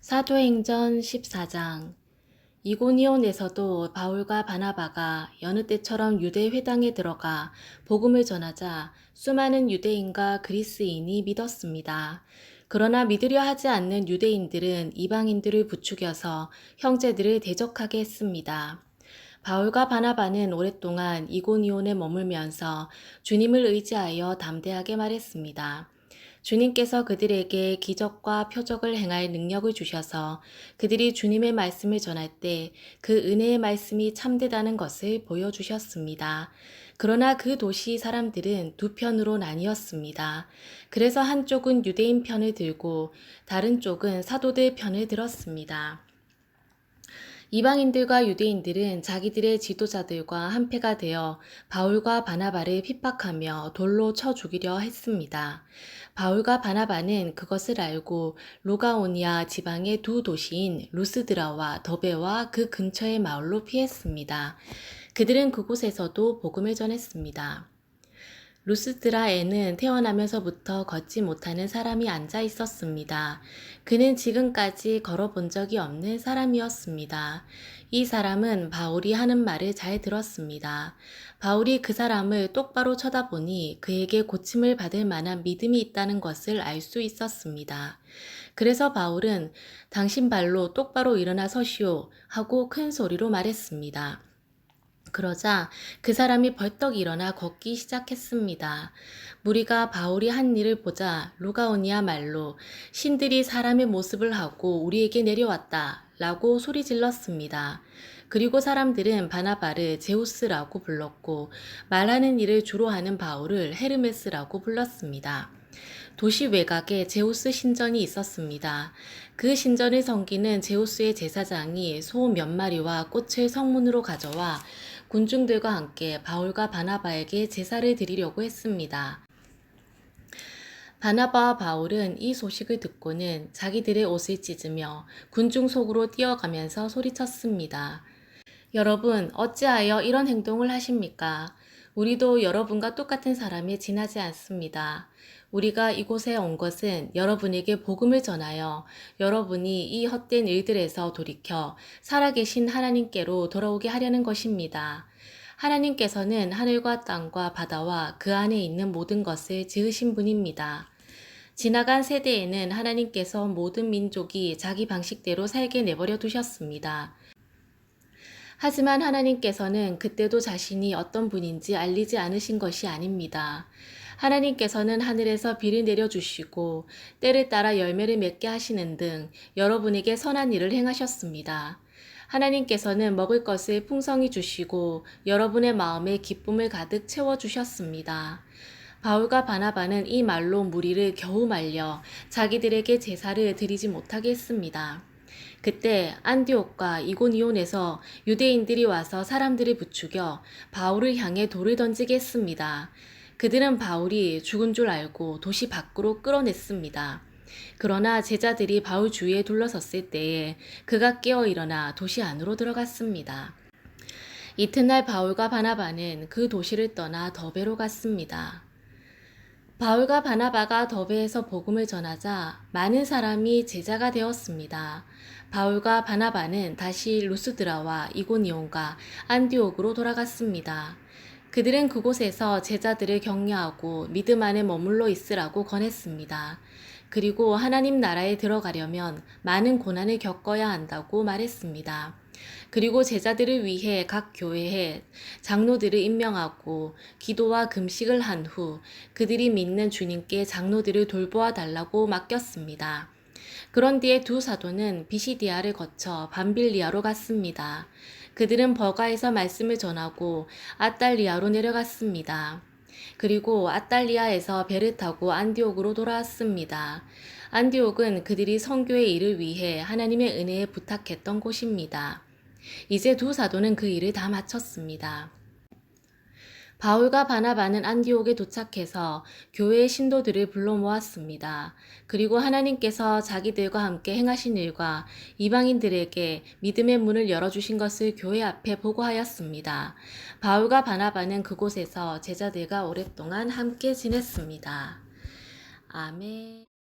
사도행전 14장. 이고니온에서도 바울과 바나바가 여느 때처럼 유대 회당에 들어가 복음을 전하자 수많은 유대인과 그리스인이 믿었습니다. 그러나 믿으려 하지 않는 유대인들은 이방인들을 부추겨서 형제들을 대적하게 했습니다. 바울과 바나바는 오랫동안 이고니온에 머물면서 주님을 의지하여 담대하게 말했습니다. 주님께서 그들에게 기적과 표적을 행할 능력을 주셔서 그들이 주님의 말씀을 전할 때 그 은혜의 말씀이 참되다는 것을 보여주셨습니다. 그러나 그 도시 사람들은 두 편으로 나뉘었습니다. 그래서 한쪽은 유대인 편을 들고 다른 쪽은 사도들 편을 들었습니다. 이방인들과 유대인들은 자기들의 지도자들과 한패가 되어 바울과 바나바를 핍박하며 돌로 쳐 죽이려 했습니다. 바울과 바나바는 그것을 알고 루가오니아 지방의 두 도시인 루스드라와 더베와 그 근처의 마을로 피했습니다. 그들은 그곳에서도 복음을 전했습니다. 루스드라에는 태어나면서부터 걷지 못하는 사람이 앉아 있었습니다. 그는 지금까지 걸어본 적이 없는 사람이었습니다. 이 사람은 바울이 하는 말을 잘 들었습니다. 바울이 그 사람을 똑바로 쳐다보니 그에게 고침을 받을 만한 믿음이 있다는 것을 알 수 있었습니다. 그래서 바울은 당신 발로 똑바로 일어나 서시오 하고 큰 소리로 말했습니다. 그러자 그 사람이 벌떡 일어나 걷기 시작했습니다. 무리가 바울이 한 일을 보자 루가오니아 말로 신들이 사람의 모습을 하고 우리에게 내려왔다 라고 소리 질렀습니다. 그리고 사람들은 바나바를 제우스라고 불렀고 말하는 일을 주로 하는 바울을 헤르메스라고 불렀습니다. 도시 외곽에 제우스 신전이 있었습니다. 그 신전을 섬기는 제우스의 제사장이 소 몇 마리와 꽃을 성문으로 가져와 군중들과 함께 바울과 바나바에게 제사를 드리려고 했습니다. 바나바와 바울은 이 소식을 듣고는 자기들의 옷을 찢으며 군중 속으로 뛰어가면서 소리쳤습니다. 여러분, 어찌하여 이런 행동을 하십니까? 우리도 여러분과 똑같은 사람에 지나지 않습니다. 우리가 이곳에 온 것은 여러분에게 복음을 전하여 여러분이 이 헛된 일들에서 돌이켜 살아계신 하나님께로 돌아오게 하려는 것입니다. 하나님께서는 하늘과 땅과 바다와 그 안에 있는 모든 것을 지으신 분입니다. 지나간 세대에는 하나님께서 모든 민족이 자기 방식대로 살게 내버려 두셨습니다. 하지만 하나님께서는 그때도 자신이 어떤 분인지 알리지 않으신 것이 아닙니다. 하나님께서는 하늘에서 비를 내려주시고 때를 따라 열매를 맺게 하시는 등 여러분에게 선한 일을 행하셨습니다. 하나님께서는 먹을 것을 풍성히 주시고 여러분의 마음에 기쁨을 가득 채워주셨습니다. 바울과 바나바는 이 말로 무리를 겨우 말려 자기들에게 제사를 드리지 못하게 했습니다. 그때 안디옥과 이고니온에서 유대인들이 와서 사람들을 부추겨 바울을 향해 돌을 던지게 했습니다. 그들은 바울이 죽은 줄 알고 도시 밖으로 끌어냈습니다. 그러나 제자들이 바울 주위에 둘러섰을 때에 그가 깨어 일어나 도시 안으로 들어갔습니다. 이튿날 바울과 바나바는 그 도시를 떠나 더베로 갔습니다. 바울과 바나바가 더베에서 복음을 전하자 많은 사람이 제자가 되었습니다. 바울과 바나바는 다시 루스드라와 이고니온과 안디옥으로 돌아갔습니다. 그들은 그곳에서 제자들을 격려하고 믿음 안에 머물러 있으라고 권했습니다. 그리고 하나님 나라에 들어가려면 많은 고난을 겪어야 한다고 말했습니다. 그리고 제자들을 위해 각 교회에 장로들을 임명하고 기도와 금식을 한 후 그들이 믿는 주님께 장로들을 돌보아 달라고 맡겼습니다. 그런 뒤에 두 사도는 비시디아를 거쳐 밤빌리아로 갔습니다. 그들은 버가에서 말씀을 전하고 아달리아로 내려갔습니다. 그리고 아달리아에서 배를 타고 안디옥으로 돌아왔습니다. 안디옥은 그들이 선교의 일을 위해 하나님의 은혜에 부탁했던 곳입니다. 이제 두 사도는 그 일을 다 마쳤습니다. 바울과 바나바는 안디옥에 도착해서 교회의 신도들을 불러 모았습니다. 그리고 하나님께서 자기들과 함께 행하신 일과 이방인들에게 믿음의 문을 열어주신 것을 교회 앞에 보고하였습니다. 바울과 바나바는 그곳에서 제자들과 오랫동안 함께 지냈습니다. 아멘.